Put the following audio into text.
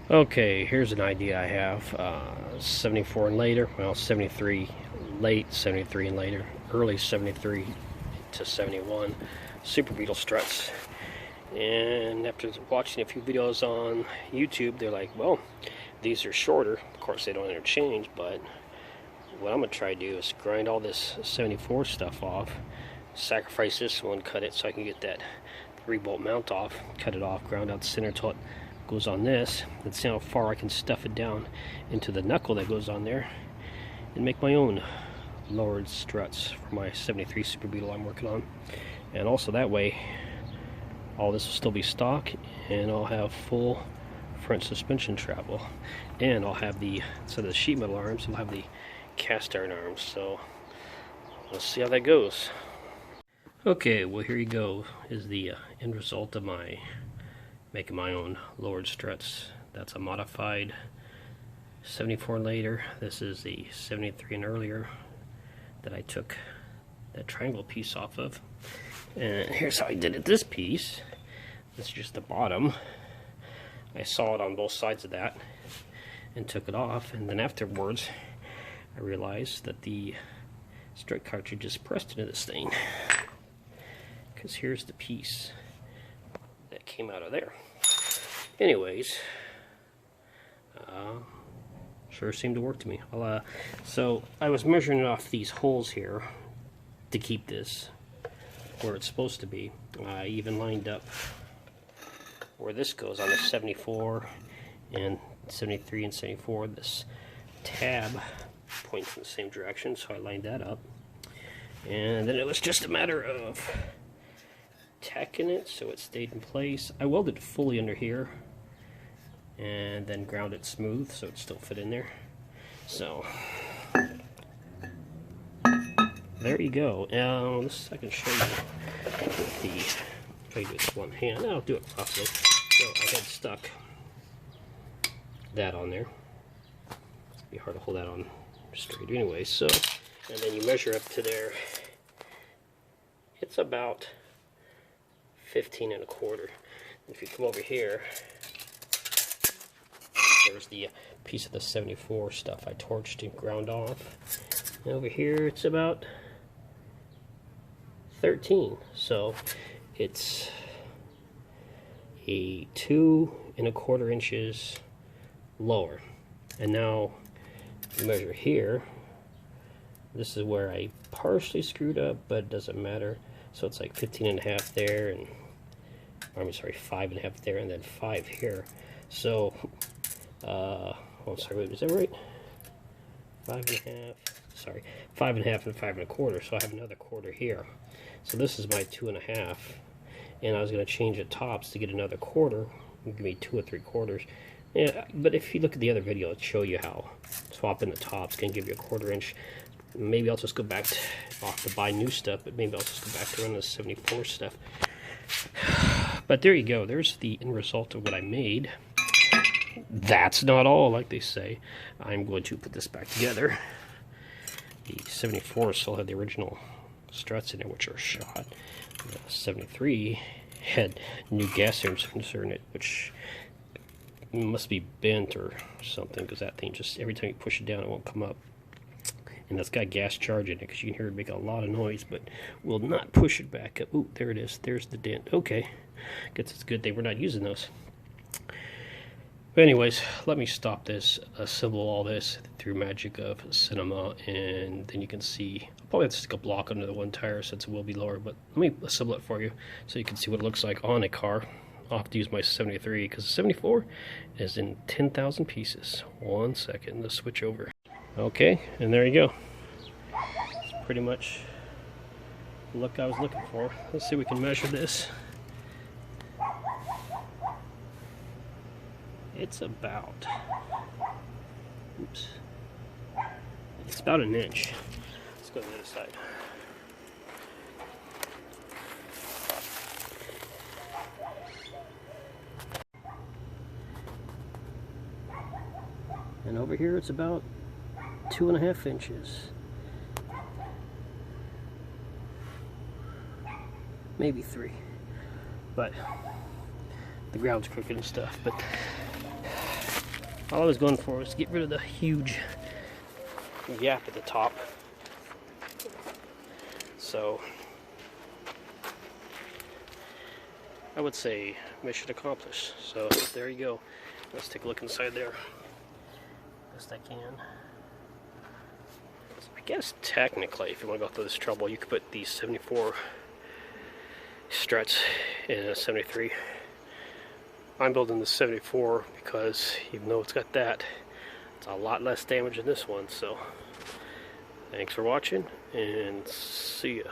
Okay, here's an idea I have. 74 and later, well, 73 late, 73 and later, early 73 to 71, Super Beetle struts. And after watching a few videos on YouTube, they're like, well, these are shorter. Of course, they don't interchange, but what I'm going to try to do is grind all this 74 stuff off, sacrifice this one, cut it so I can get that 3-bolt mount off, cut it off, ground out the center till it goes on this, and see how far I can stuff it down into the knuckle that goes on there, and make my own lowered struts for my 73 Super Beetle I'm working on. And also that way, all this will still be stock, and I'll have full front suspension travel, and I'll have the, instead of the sheet metal arms, I'll have the cast iron arms. So let's see how that goes. Okay, well here you go, is the end result of my making my own lowered struts. That's a modified 74 later. This is the 73 and earlier that I took that triangle piece off of. And here's how I did it. This piece, this is just the bottom. I saw it on both sides of that and took it off, and then afterwards I realized that the strut cartridge is pressed into this thing, because here's the piece that came out of there. Anyways, sure seemed to work to me. So I was measuring off these holes here to keep this where it's supposed to be. I even lined up where this goes on the 74 and 73 and 74. This tab points in the same direction, so I lined that up. And then it was just a matter of tacking it so it stayed in place. I welded it fully under here and then ground it smooth so it still fit in there. So there you go. This I can show you with the, try to do it with one hand. I'll do it properly. So I had stuck that on there. It'd be hard to hold that on straight anyway. So, and then you measure up to there. It's about 15 and a quarter. If you come over here, there's the piece of the 74 stuff I torched and ground off. And over here it's about 13. So it's a 2 1/4 inches lower. And now you measure here. This is where I partially screwed up, but it doesn't matter. So it's like 15 and a half there, and I'm sorry, 5 and a half there, and then 5 here. So, oh, sorry, wait, is that right? 5 and a half, sorry, 5 and a half and 5 1/4. So I have another quarter here. So this is my 2 and a half, and I was going to change the tops to get another quarter. Give me 2 3/4. Yeah, but if you look at the other video, it'll show you how swapping the tops can give you a 1/4 inch. Maybe I'll just go back off to buy new stuff, but maybe I'll just go back to run the 74 stuff. But there you go. There's the end result of what I made. That's not all, like they say. I'm going to put this back together. The 74 still had the original struts in it, which are shot. The 73 had new gas sensor in it, which must be bent or something, because that thing just, every time you push it down, it won't come up. And that's got gas charge in it, because you can hear it make a lot of noise, but will not push it back up. Ooh, there it is. There's the dent. Okay. Guess it's a good thing we're not using those. But anyways, let me stop this, assemble all this through magic of cinema, and then you can see. I'll probably have to stick a block under the one tire since it will be lower, but let me assemble it for you so you can see what it looks like on a car. I'll have to use my 73 because the 74 is in 10,000 pieces. 1 second, let's switch over. Okay, and there you go. It's pretty much the look I was looking for. Let's see if we can measure this. It's about, oops, it's about 1 inch. Let's go to the other side. And over here it's about 2 1/2 inches. Maybe 3. But the ground's crooked and stuff. But All I was going for was to get rid of the huge gap at the top. So I would say mission accomplished. So there you go. Let's take a look inside there. Best I can. I guess technically, if you want to go through this trouble, you could put these 74 struts in a 73. I'm building the 74 because even though it's got that, it's a lot less damage than this one. So thanks for watching and see ya.